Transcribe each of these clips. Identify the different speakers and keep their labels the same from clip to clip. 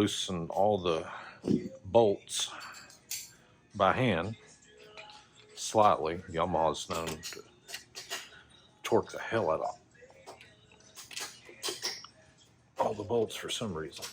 Speaker 1: loosen all the bolts by hand slightly. Yamaha's known to torque the hell out of all the bolts for some reason.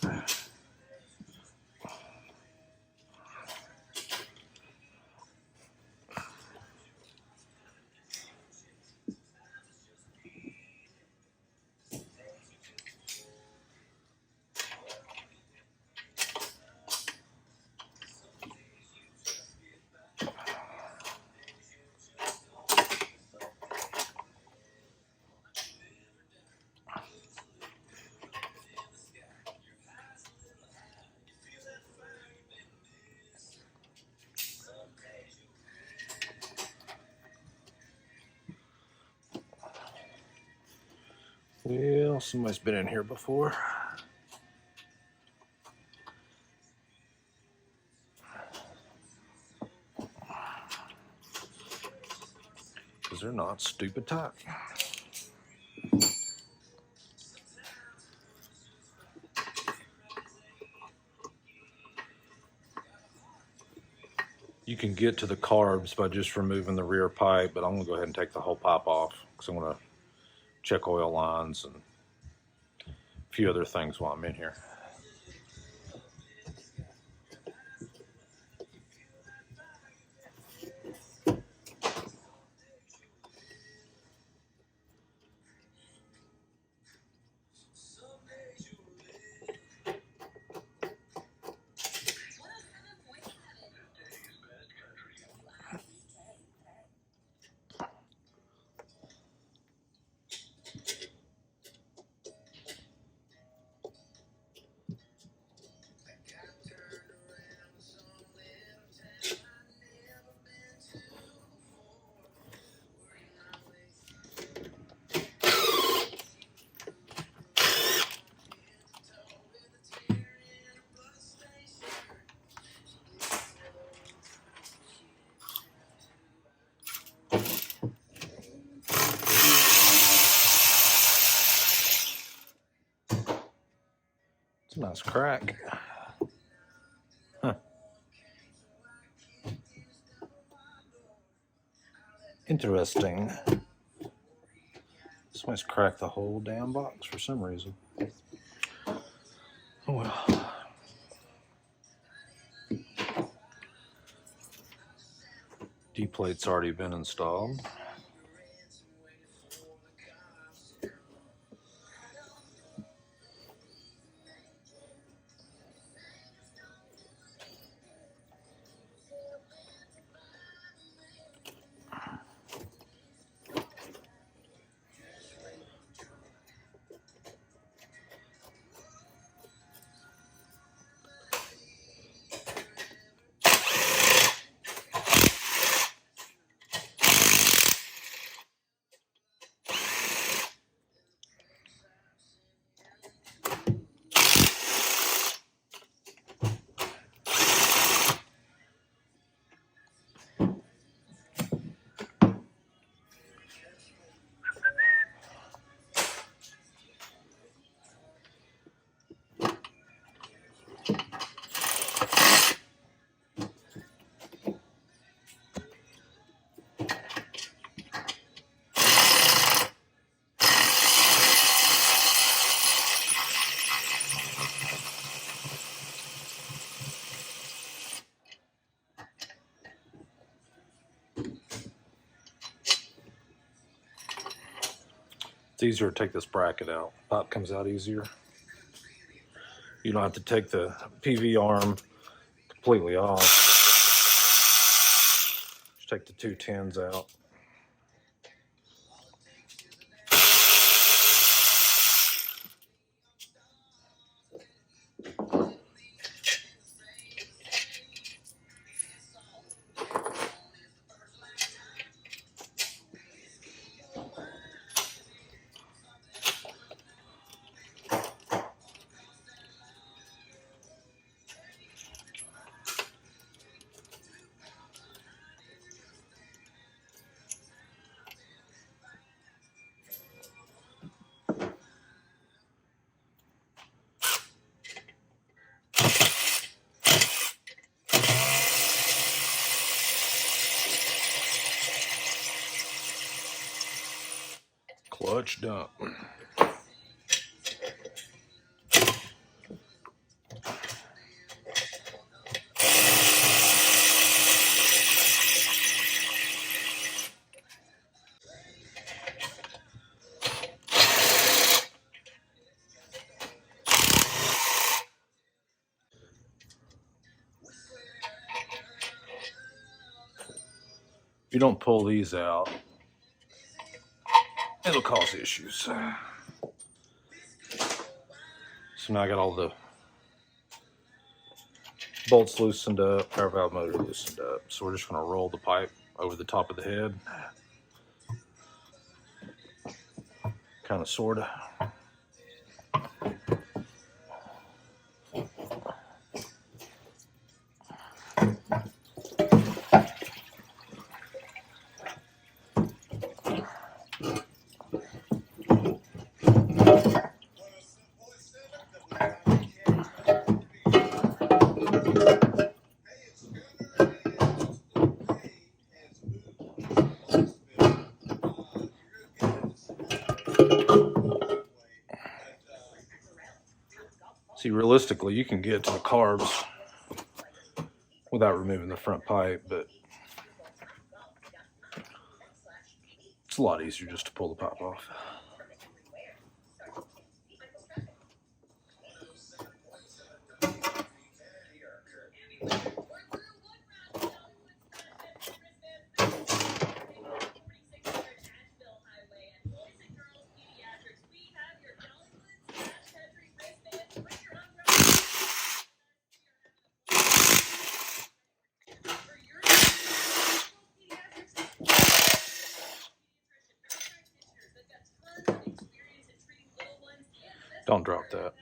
Speaker 1: Well, somebody's been in here before. Because they're not stupid tight. You can get to the carbs by just removing the rear pipe, but I'm going to go ahead and take the whole pipe off because I'm going to check oil lines and a few other things while I'm in here. It's a nice crack. Huh. Interesting. Somebody's cracked the whole damn box for some reason. Oh well. D-plate's already been installed. It's easier to take this bracket out. Pop comes out easier. You don't have to take the PV arm completely off. Just take the 2 10s out. Clutch dump. If you don't pull these out, it'll cause issues. So now I got all the bolts loosened up, power valve motor loosened up. So we're just going to roll the pipe over the top of the head. Kind of, sort of. See, realistically, you can get to the carbs without removing the front pipe, but it's a lot easier just to pull the pipe off. Don't drop that.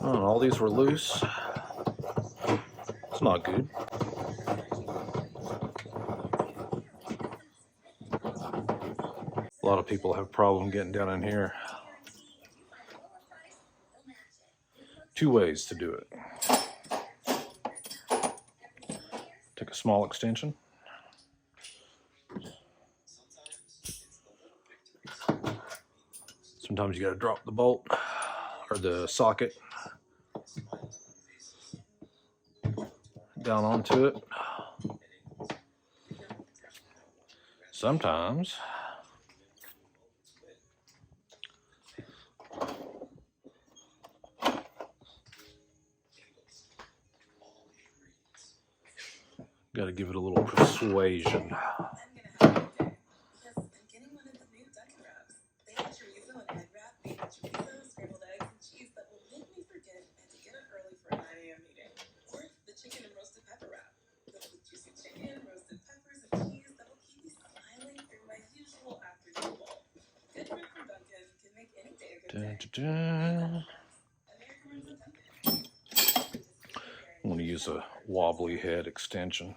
Speaker 1: Oh, all these were loose. It's not good. A lot of people have a problem getting down in here. 2 ways to do it. Take a small extension. Sometimes you got to drop the bolt or the socket down onto it. Sometimes got to give it a little persuasion. Dun, dun, dun. I'm going to use a wobbly head extension.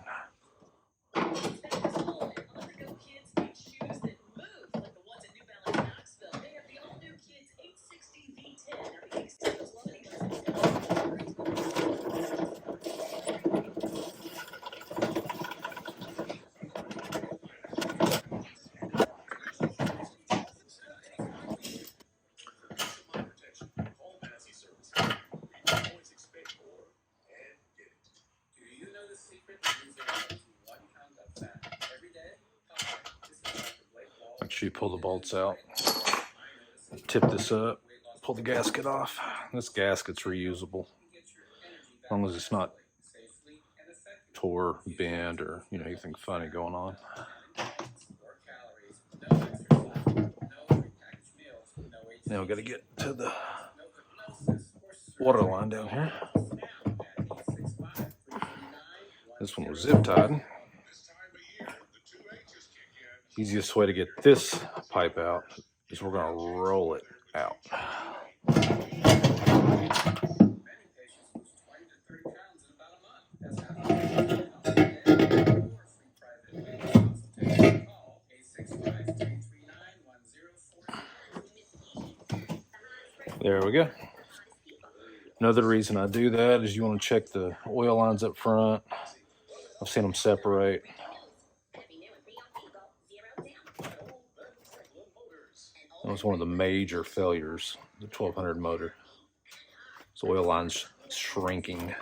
Speaker 1: Make sure you pull the bolts out. Tip this up, pull the gasket off. This gasket's reusable, as long as it's not tore, bent, or anything funny going on. Now we got to get to the water line down here. This one was zip tied. Easiest way to get this pipe out is we're going to roll it out. There we go. Another reason I do that is you want to check the oil lines up front. I've seen them separate. That was one of the major failures, the 1200 motor. So oil lines shrinking.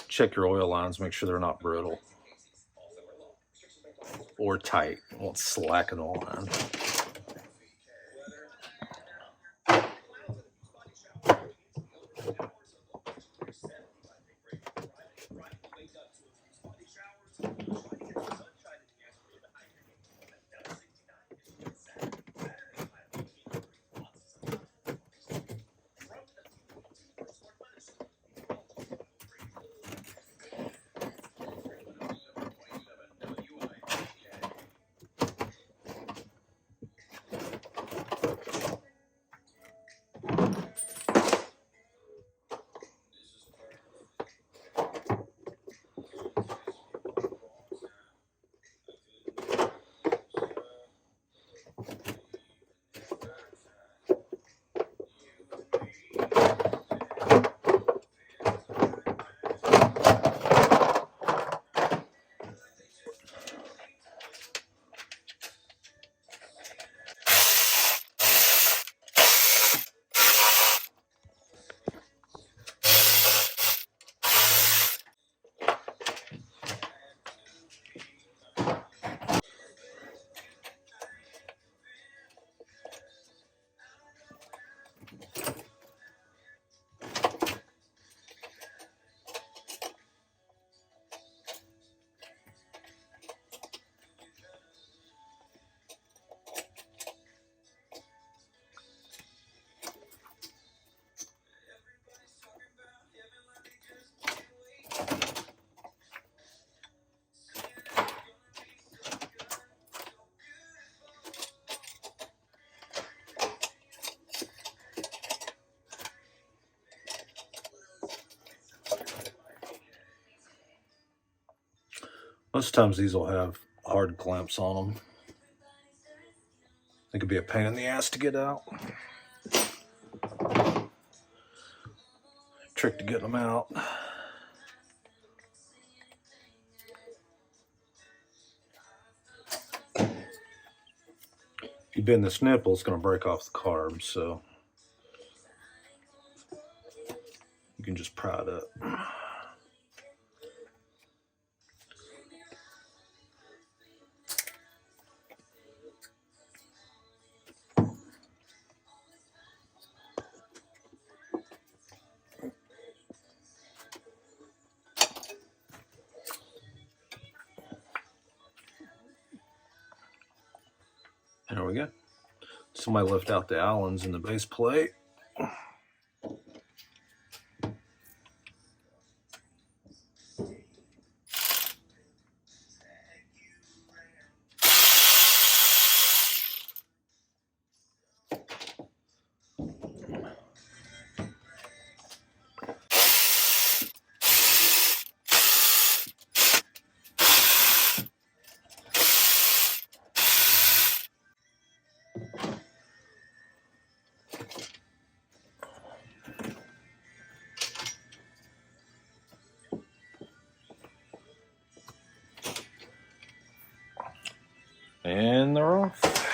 Speaker 1: Check your oil lines, make sure they're not brittle or tight. You won't slacken the line. Most times these will have hard clamps on them. It could be a pain in the ass to get out. Trick to get them out. If you bend this nipple, it's going to break off the carbs, so you can just pry it up. There we go. Somebody left out the Allens in the base plate. And they're off.